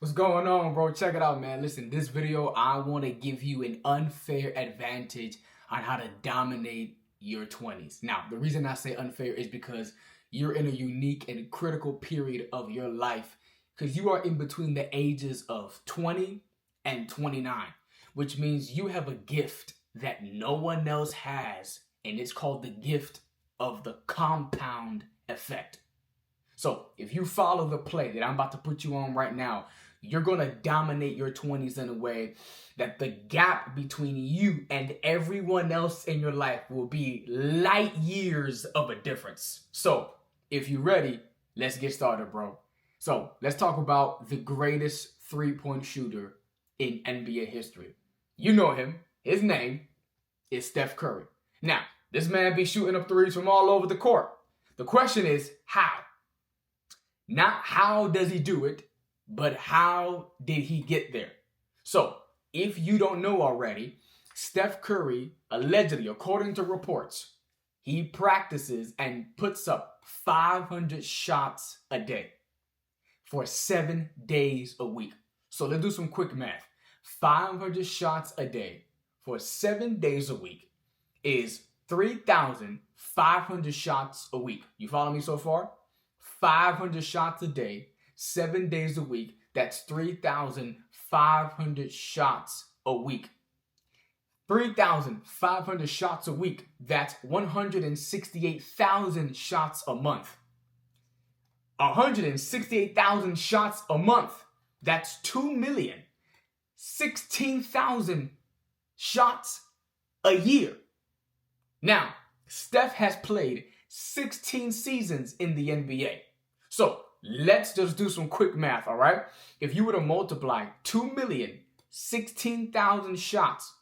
What's going on, bro? Check it out, man. Listen, this video, I want to give you an unfair advantage on how to dominate your 20s. Now, the reason I say unfair is because you're in a unique and critical period of your life because you are in between the ages of 20 and 29, which means you have a gift that no one else has, and it's called the gift of the compound effect. So if you follow the play that I'm about to put you on right now, you're going to dominate your 20s in a way that the gap between you and everyone else in your life will be light years of a difference. So if you're ready, let's get started, bro. So let's talk about the greatest three-point shooter in NBA history. You know him. His name is Steph Curry. Now, this man be shooting up threes from all over the court. The question is, how? Not how does he do it, but how did he get there? So, if you don't know already, Steph Curry, allegedly, according to reports, he practices and puts up 500 shots a day for 7 days a week. So let's do some quick math. 500 shots a day for 7 days a week is 3,500 shots a week. You follow me so far? 500 shots a day, 7 days a week. That's 3,500 shots a week. 3,500 shots a week. That's 168,000 shots a month. 168,000 shots a month. That's 2,016,000 shots a year. Now, Steph has played 16 seasons in the NBA. So let's just do some quick math, all right? If you were to multiply 2,016,000 shots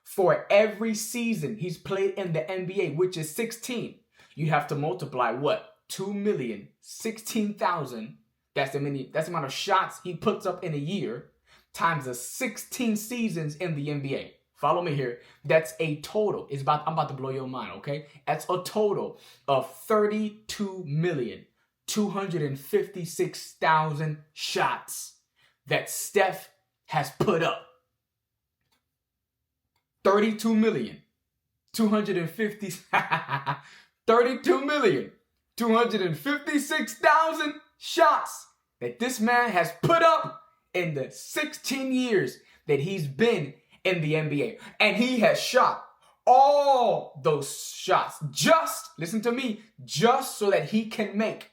for every season he's played in the NBA, which is 16, you have to multiply what? 2,016,000. That's the amount of shots he puts up in a year times the 16 seasons in the NBA. Follow me here. That's a total. I'm about to blow your mind, okay? That's a total of 32,256,000 shots that Steph has put up. 32,256,000 shots that this man has put up in the 16 years that he's been in the NBA. And he has shot all those shots, just, listen to me, just so that he can make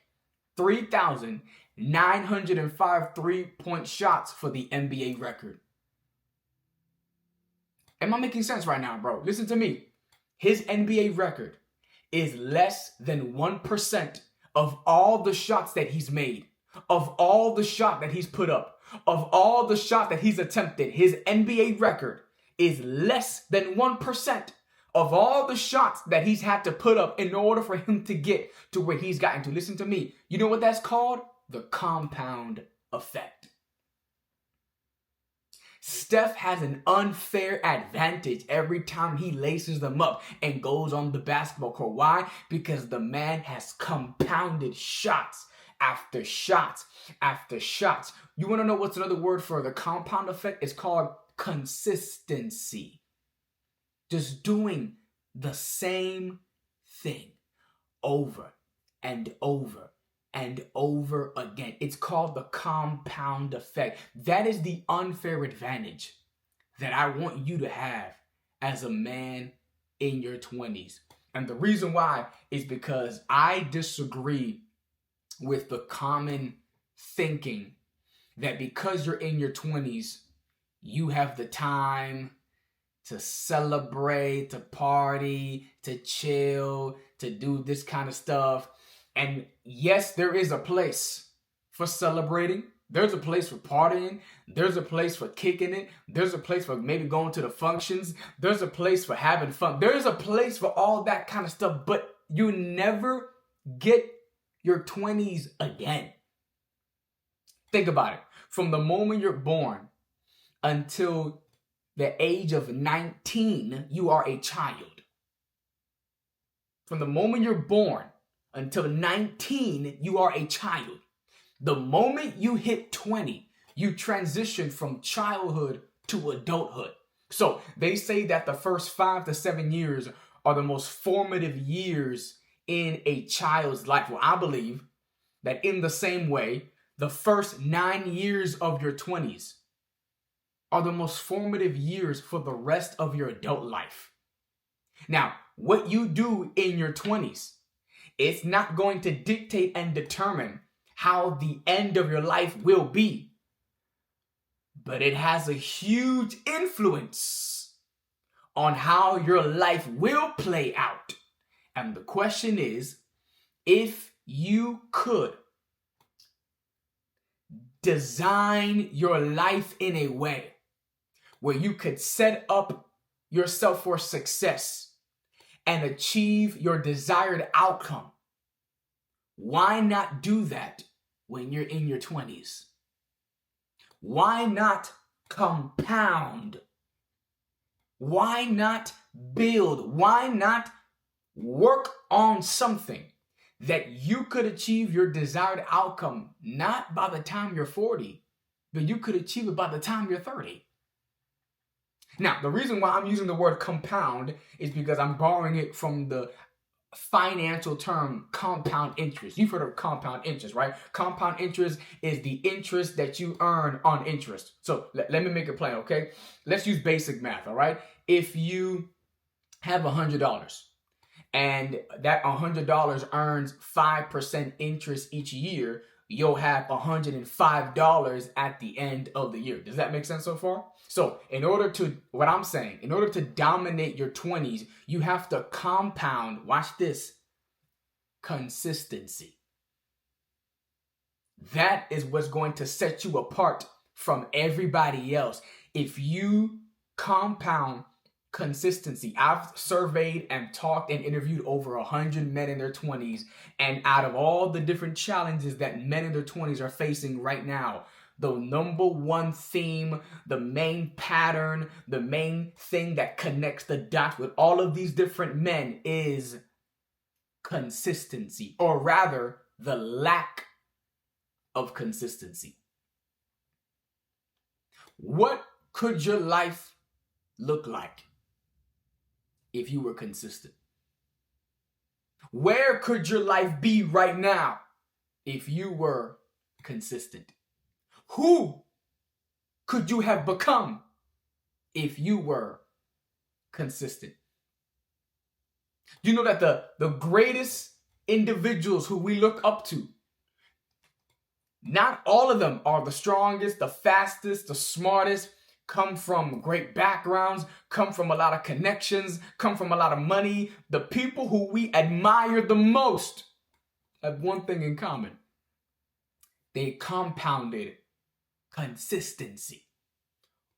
3,905 three-point shots for the NBA record. Am I making sense right now, bro? Listen to me. His NBA record is less than 1% of all the shots that he's made, of all the shots that he's put up, of all the shots that he's attempted. His NBA record is less than 1% of all the shots that he's had to put up in order for him to get to where he's gotten to. Listen to me. You know what that's called? The compound effect. Steph has an unfair advantage every time he laces them up and goes on the basketball court. Why? Because the man has compounded shots after shots after shots. You want to know what's another word for the compound effect? It's called consistency. Just doing the same thing over and over and over again. It's called the compound effect. That is the unfair advantage that I want you to have as a man in your 20s. And the reason why is because I disagree with the common thinking that because you're in your 20s, you have the time to celebrate, to party, to chill, to do this kind of stuff. And yes, there is a place for celebrating. There's a place for partying. There's a place for kicking it. There's a place for maybe going to the functions. There's a place for having fun. There's a place for all that kind of stuff. But you never get your 20s again. Think about it. From the moment you're born until the age of 19, you are a child. From the moment you're born until 19, you are a child. The moment you hit 20, You transition from childhood to adulthood. So they say that the first 5 to 7 years are the most formative years in a child's life. Well, I believe that in the same way, the first 9 years of your 20s are the most formative years for the rest of your adult life. Now, what you do in your 20s, it's not going to dictate and determine how the end of your life will be, but it has a huge influence on how your life will play out. And the question is, if you could design your life in a way where you could set up yourself for success and achieve your desired outcome, why not do that when you're in your 20s? Why not compound? Why not build? Why not work on something that you could achieve your desired outcome not by the time you're 40, but you could achieve it by the time you're 30? Now, the reason why I'm using the word compound is because I'm borrowing it from the financial term compound interest. You've heard of compound interest, right? Compound interest is the interest that you earn on interest. So let me make it plain, okay? Let's use basic math, all right? If you have $100 and that $100 earns 5% interest each year, you'll have $105 at the end of the year. Does that make sense so far? So in order to dominate your 20s, you have to compound, watch this, consistency. That is what's going to set you apart from everybody else. If you compound consistency. I've surveyed and talked and interviewed over 100 men in their 20s, and out of all the different challenges that men in their 20s are facing right now, the number one theme, the main pattern, the main thing that connects the dots with all of these different men is consistency, or rather, the lack of consistency. What could your life look like if you were consistent? Where could your life be right now if you were consistent? Who could you have become if you were consistent? You know that the greatest individuals who we look up to, not all of them are the strongest, the fastest, the smartest, come from great backgrounds, come from a lot of connections, come from a lot of money. The people who we admire the most have one thing in common. They compounded consistency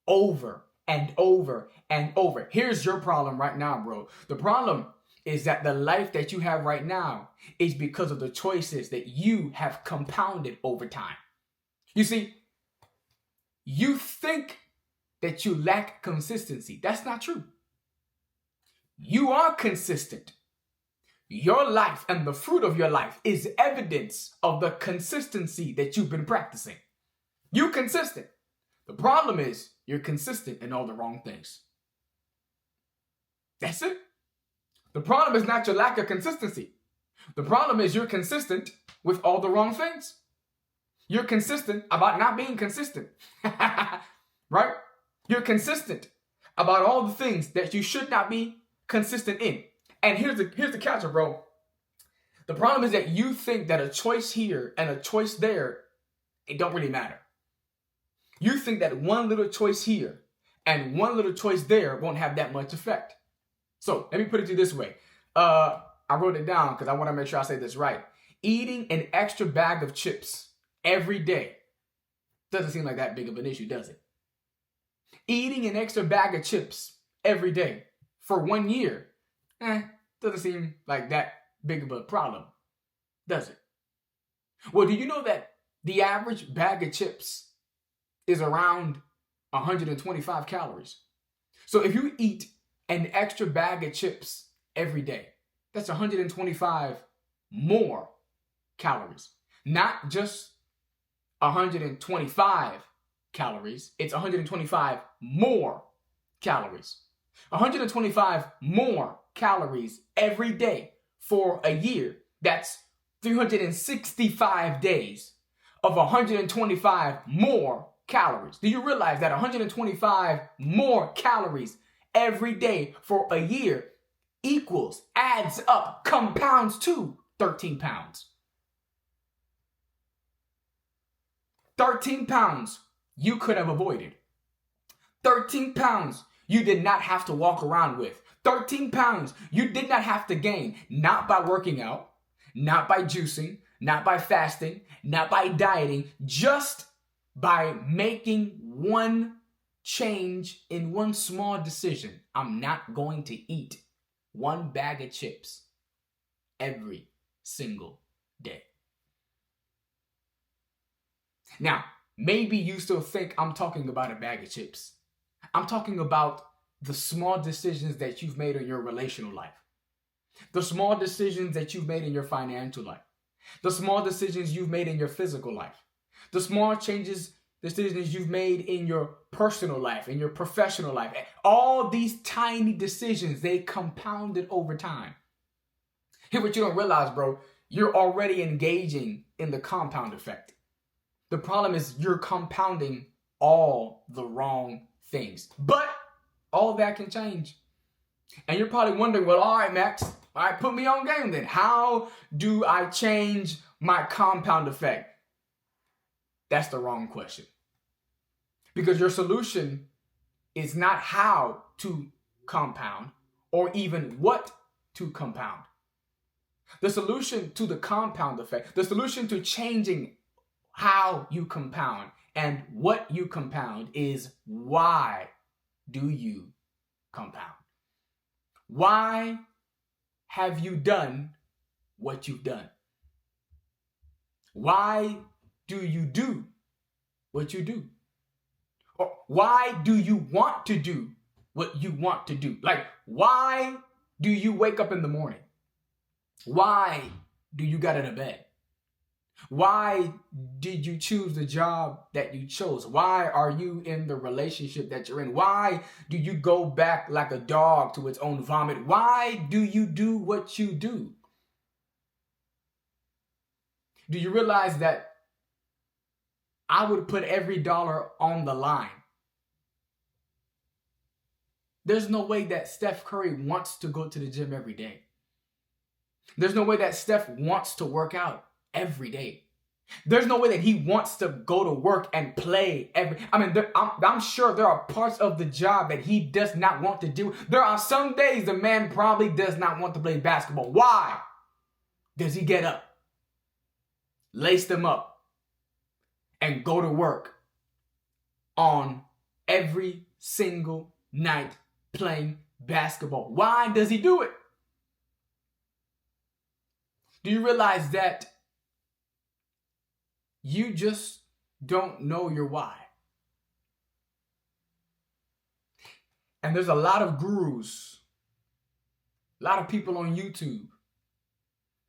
over and over and over. Here's your problem right now, bro. The problem is that the life that you have right now is because of the choices that you have compounded over time. You see, you think that you lack consistency. That's not true. You are consistent. Your life and the fruit of your life is evidence of the consistency that you've been practicing. You're consistent. The problem is you're consistent in all the wrong things. That's it. The problem is not your lack of consistency. The problem is you're consistent with all the wrong things. You're consistent about not being consistent. Right? You're consistent about all the things that you should not be consistent in. And here's the catcher, bro. The problem is that you think that a choice here and a choice there, it don't really matter. You think that one little choice here and one little choice there won't have that much effect. So let me put it to you this way. I wrote it down because I want to make sure I say this right. Eating an extra bag of chips every day doesn't seem like that big of an issue, does it? Eating an extra bag of chips every day for 1 year, doesn't seem like that big of a problem, does it? Well, do you know that the average bag of chips is around 125 calories? So if you eat an extra bag of chips every day, that's 125 more calories. Not just 125 calories. It's 125 more calories. 125 more calories every day for a year. That's 365 days of 125 more calories. Do you realize that 125 more calories every day for a year adds up, compounds to 13 pounds? 13 pounds you could have avoided. 13 pounds you did not have to walk around with. 13 pounds you did not have to gain, not by working out, not by juicing, not by fasting, not by dieting, just by making one change in one small decision. I'm not going to eat one bag of chips every single day. Now, maybe you still think I'm talking about a bag of chips. I'm talking about the small decisions that you've made in your relational life, the small decisions that you've made in your financial life, the small decisions you've made in your physical life, the small decisions you've made in your personal life, in your professional life. All these tiny decisions, they compounded over time. Here's what you don't realize, bro. You're already engaging in the compound effect. The problem is you're compounding all the wrong things. But all that can change. And you're probably wondering, well, all right, Max, all right, put me on game then. How do I change my compound effect? That's the wrong question. Because your solution is not how to compound or even what to compound. The solution to the compound effect, the solution to changing how you compound and what you compound is why do you compound? Why have you done what you've done? Why do you do what you do? Or why do you want to do what you want to do? Like, why do you wake up in the morning? Why do you get out of bed? Why did you choose the job that you chose? Why are you in the relationship that you're in? Why do you go back like a dog to its own vomit? Why do you do what you do? Do you realize that I would put every dollar on the line? There's no way that Steph Curry wants to go to the gym every day. There's no way that Steph wants to work out every day. There's no way that he wants to go to work and play I'm sure there are parts of the job that he does not want to do. There are some days the man probably does not want to play basketball. Why does he get up, lace them up, and go to work on every single night playing basketball? Why does he do it? Do you realize that you just don't know your why? And there's a lot of gurus, a lot of people on YouTube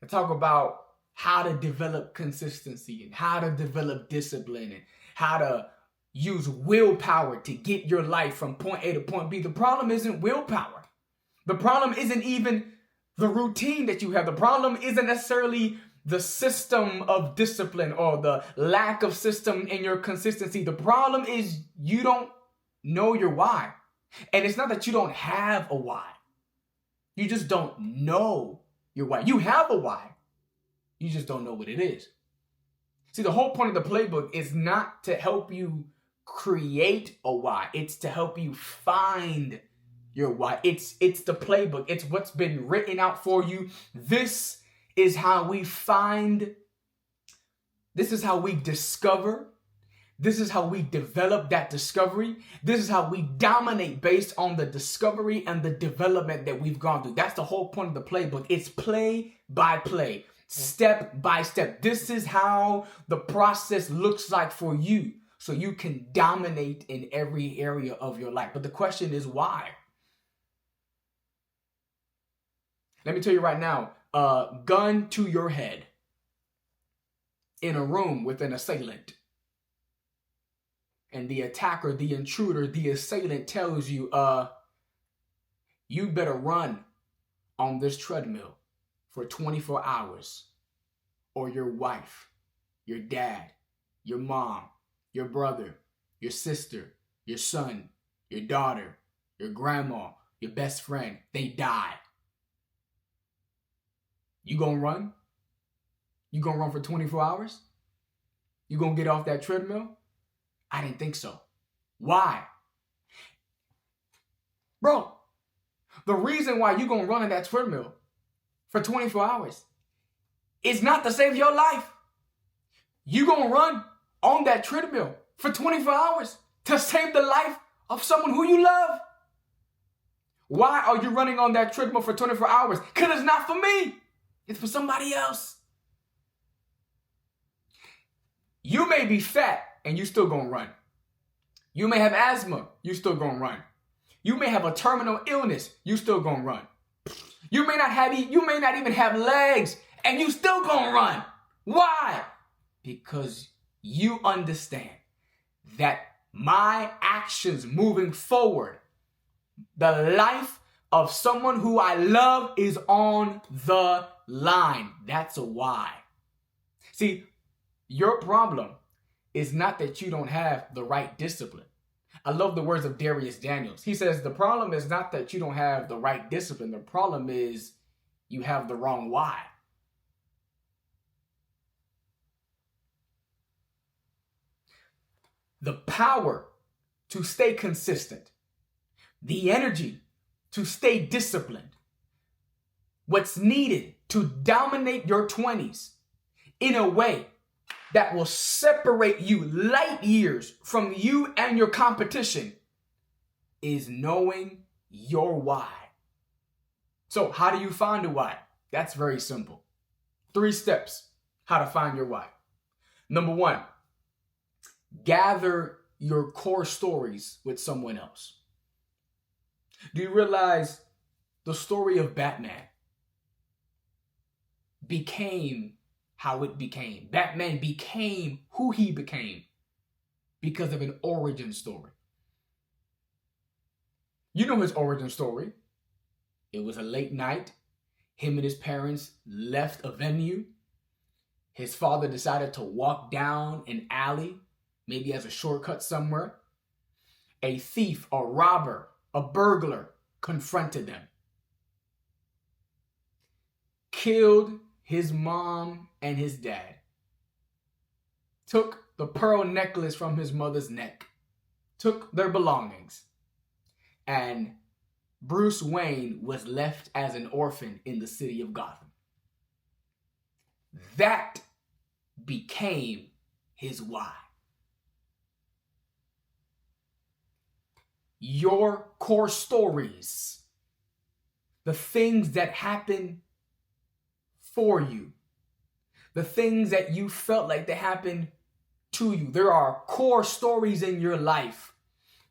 that talk about how to develop consistency and how to develop discipline and how to use willpower to get your life from point A to point B. The problem isn't willpower. The problem isn't even the routine that you have. The problem isn't necessarily the system of discipline or the lack of system in your consistency. The problem is you don't know your why. And it's not that you don't have a why. You just don't know your why. You have a why. You just don't know what it is. See, the whole point of the playbook is not to help you create a why. It's to help you find your why. It's the playbook. It's what's been written out for you. This is how we find. This is how we discover. This is how we develop that discovery. This is how we dominate based on the discovery and the development that we've gone through. That's the whole point of the playbook. It's play by play, step by step. This is how the process looks like for you, so you can dominate in every area of your life. But the question is why? Let me tell you right now, gun to your head in a room with an assailant. and the attacker, the intruder, the assailant tells you, you better run on this treadmill for 24 hours, or your wife, your dad, your mom, your brother, your sister, your son, your daughter, your grandma, your best friend, they die. You gonna run? You gonna run for 24 hours? You gonna get off that treadmill? I didn't think so. Why? Bro, the reason why you gonna run on that treadmill for 24 hours is not to save your life. You gonna run on that treadmill for 24 hours to save the life of someone who you love. Why are you running on that treadmill for 24 hours? Because it's not for me. It's for somebody else. You may be fat and you still gonna run. You may have asthma, you still gonna run. You may have a terminal illness, you still gonna run. You may not even have legs and you still gonna run. Why? Because you understand that my actions moving forward, the life of someone who I love is on the line. That's a why. See, your problem is not that you don't have the right discipline. I love the words of Darius Daniels. He says, the problem is not that you don't have the right discipline. The problem is you have the wrong why. The power to stay consistent, the energy to stay disciplined, what's needed to dominate your 20s in a way that will separate you light years from you and your competition is knowing your why. So how do you find a why? That's very simple. 3 steps how to find your why. Number 1, gather your core stories with someone else. Do you realize the story of Batman became how it became? Batman became who he became because of an origin story. You know his origin story. It was a late night. Him and his parents left a venue. His father decided to walk down an alley, maybe as a shortcut somewhere. A thief, a robber, a burglar confronted them. Killed his mom and his dad. Took the pearl necklace from his mother's neck. Took their belongings. And Bruce Wayne was left as an orphan in the city of Gotham. That became his why. Your core stories, the things that happen for you, the things that you felt like they happened to you. There are core stories in your life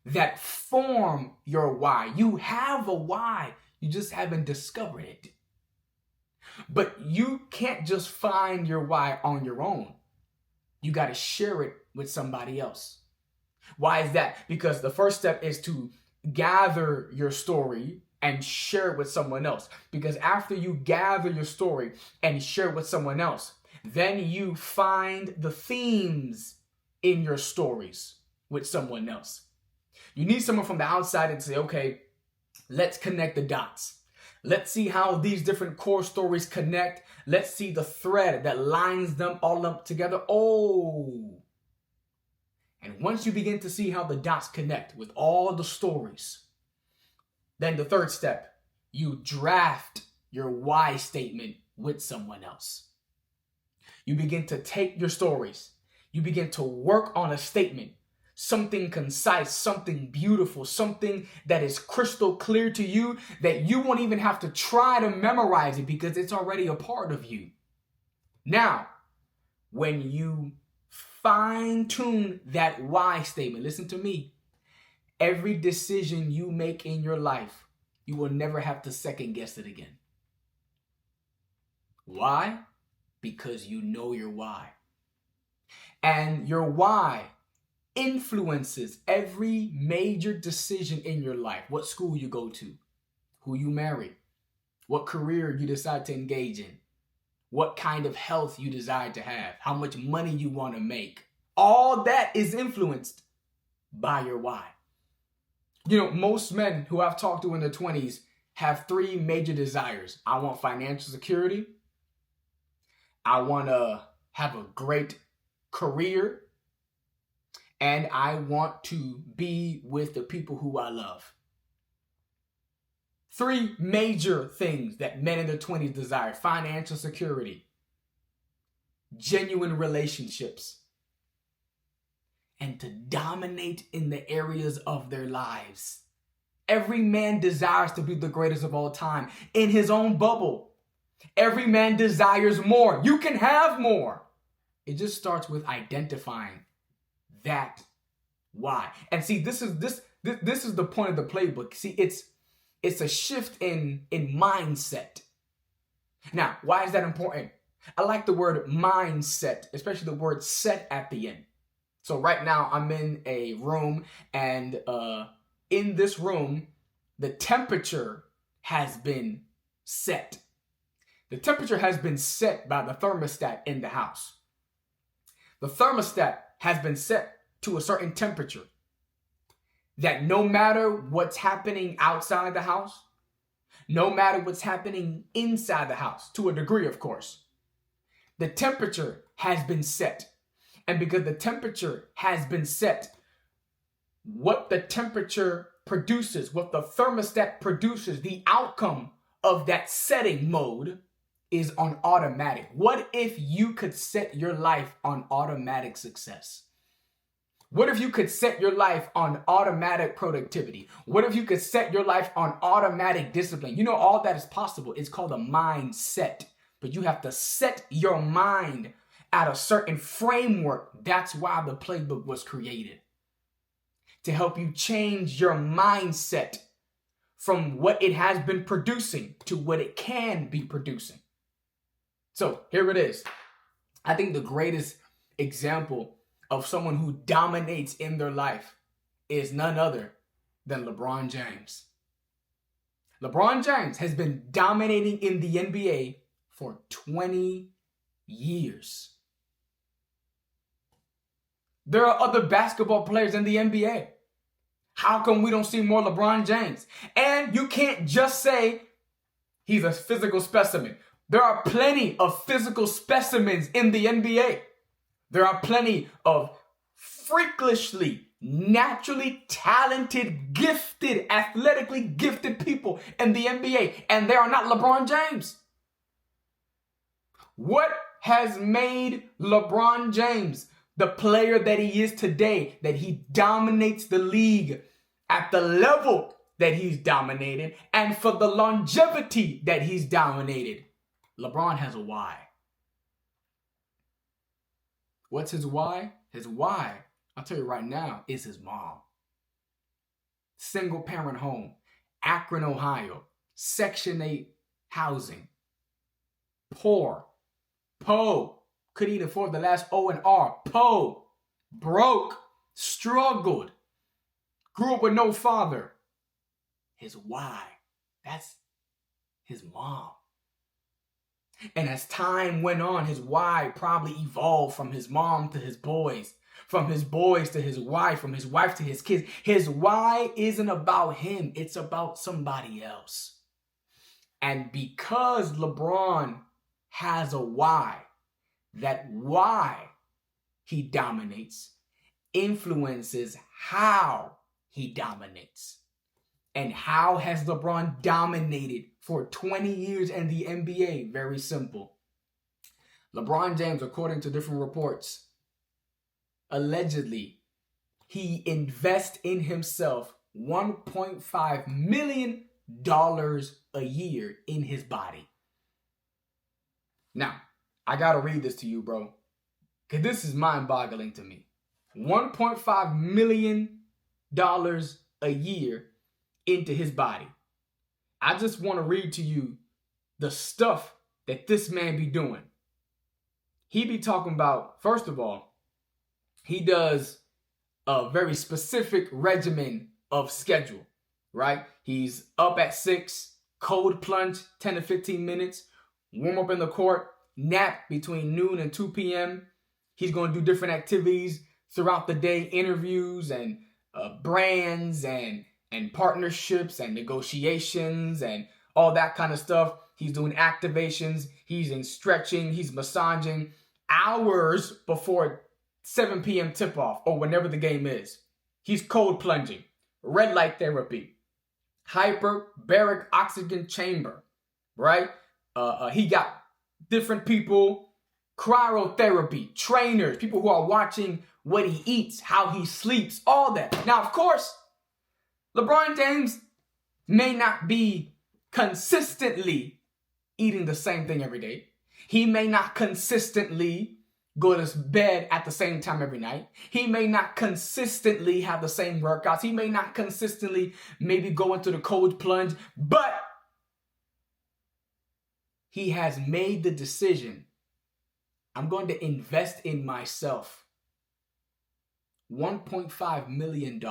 that form your why. You have a why, you just haven't discovered it. But you can't just find your why on your own. You got to share it with somebody else. Why is that? Because the first step is to gather your story and share it with someone else. Because after you gather your story and share it with someone else, then you find the themes in your stories with someone else. You need someone from the outside and say, okay, let's connect the dots. Let's see how these different core stories connect. Let's see the thread that lines them all up together. Oh. And once you begin to see how the dots connect with all the stories, then the third step, you draft your why statement with someone else. You begin to take your stories. You begin to work on a statement, something concise, something beautiful, something that is crystal clear to you that you won't even have to try to memorize it because it's already a part of you. Now, when you fine-tune that why statement, listen to me, every decision you make in your life, you will never have to second guess it again. Why? Because you know your why. And your why influences every major decision in your life. What school you go to, who you marry, what career you decide to engage in, what kind of health you desire to have, how much money you want to make. All that is influenced by your why. Most men who I've talked to in their 20s have three major desires. I want financial security. I want to have a great career. And I want to be with the people who I love. Three major things that men in their 20s desire: financial security, genuine relationships, and to dominate in the areas of their lives. Every man desires to be the greatest of all time in his own bubble. Every man desires more. You can have more. It just starts with identifying that why. And see, this is the point of the playbook. See, it's a shift in mindset. Now, why is that important? I like the word mindset, especially the word set at the end. So right now I'm in a room, and in this room, the temperature has been set. The temperature has been set by the thermostat in the house. The thermostat has been set to a certain temperature that no matter what's happening outside the house, no matter what's happening inside the house, to a degree, of course, the temperature has been set. And because the temperature has been set, what the temperature produces, what the thermostat produces, the outcome of that setting mode is on automatic. What if you could set your life on automatic success? What if you could set your life on automatic productivity? What if you could set your life on automatic discipline? All that is possible. It's called a mindset. But you have to set your mind at a certain framework. That's why the playbook was created. To help you change your mindset from what it has been producing to what it can be producing. So here it is. I think the greatest example of someone who dominates in their life is none other than LeBron James. LeBron James has been dominating in the NBA for 20 years. There are other basketball players in the NBA. How come we don't see more LeBron James? And you can't just say he's a physical specimen. There are plenty of physical specimens in the NBA. There are plenty of freakishly, naturally talented, gifted, athletically gifted people in the NBA, and they are not LeBron James. What has made LeBron James the player that he is today, that he dominates the league at the level that he's dominated, and for the longevity that he's dominated? LeBron has a why. What's his why? His why, I'll tell you right now, is his mom. Single parent home, Akron, Ohio, Section 8 housing, poor, couldn't even afford the last O and R, broke, struggled, grew up with no father. His why, that's his mom. And as time went on, his why probably evolved from his mom to his boys, from his boys to his wife, from his wife to his kids. His why isn't about him. It's about somebody else. And because LeBron has a why, that why he dominates influences how he dominates. And how has LeBron dominated for 20 years in the NBA? Very simple. LeBron James, according to different reports, allegedly, he invests in himself $1.5 million a year in his body. Now, I gotta read this to you, bro, because this is mind-boggling to me. $1.5 million a year into his body. I just want to read to you the stuff that this man be doing. He be talking about, first of all, he does a very specific regimen of schedule, right? He's up at 6, cold plunge 10 to 15 minutes, warm up in the court, nap between noon and 2 p.m. He's going to do different activities throughout the day, interviews and brands and partnerships and negotiations and all that kind of stuff. He's doing activations. He's in stretching. He's massaging hours before 7 p.m. tip-off or whenever the game is. He's cold plunging, red light therapy, hyperbaric oxygen chamber, right? He got different people, cryotherapy, trainers, people who are watching what he eats, how he sleeps, all that. Now, of course, LeBron James may not be consistently eating the same thing every day. He may not consistently go to bed at the same time every night. He may not consistently have the same workouts. He may not consistently maybe go into the cold plunge, but he has made the decision. I'm going to invest in myself. $1.5 million.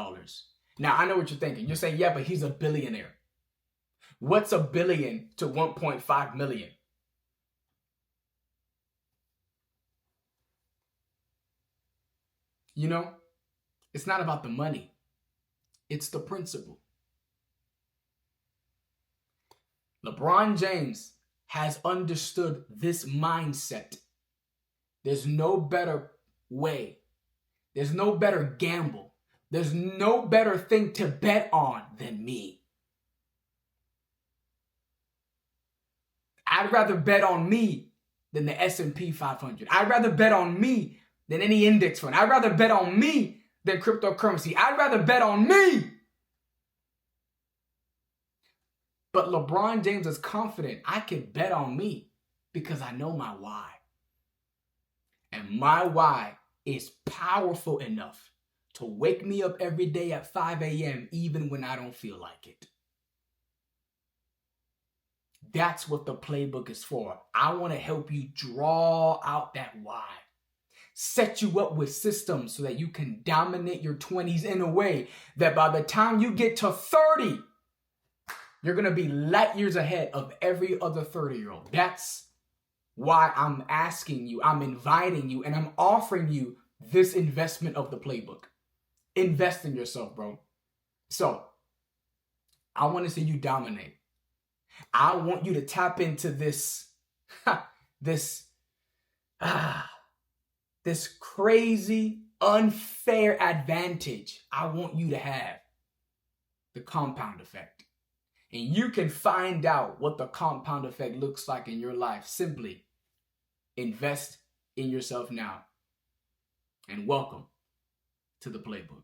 Now, I know what you're thinking. You're saying, yeah, but he's a billionaire. What's a billion to 1.5 million? You know, it's not about the money. It's the principle. LeBron James has understood this mindset. There's no better way. There's no better gamble. There's no better thing to bet on than me. I'd rather bet on me than the S&P 500. I'd rather bet on me than any index fund. I'd rather bet on me than cryptocurrency. I'd rather bet on me. But LeBron James is confident I can bet on me because I know my why. And my why is powerful enough to wake me up every day at 5 a.m. even when I don't feel like it. That's what the playbook is for. I want to help you draw out that why. Set you up with systems so that you can dominate your 20s in a way that by the time you get to 30, you're going to be light years ahead of every other 30-year-old. That's why I'm asking you, I'm inviting you, and I'm offering you this investment of the playbook. Invest in yourself, bro. So, I want to see you dominate. I want you to tap into this crazy, unfair advantage I want you to have. The compound effect. And you can find out what the compound effect looks like in your life. Simply invest in yourself now. And welcome to the playbook.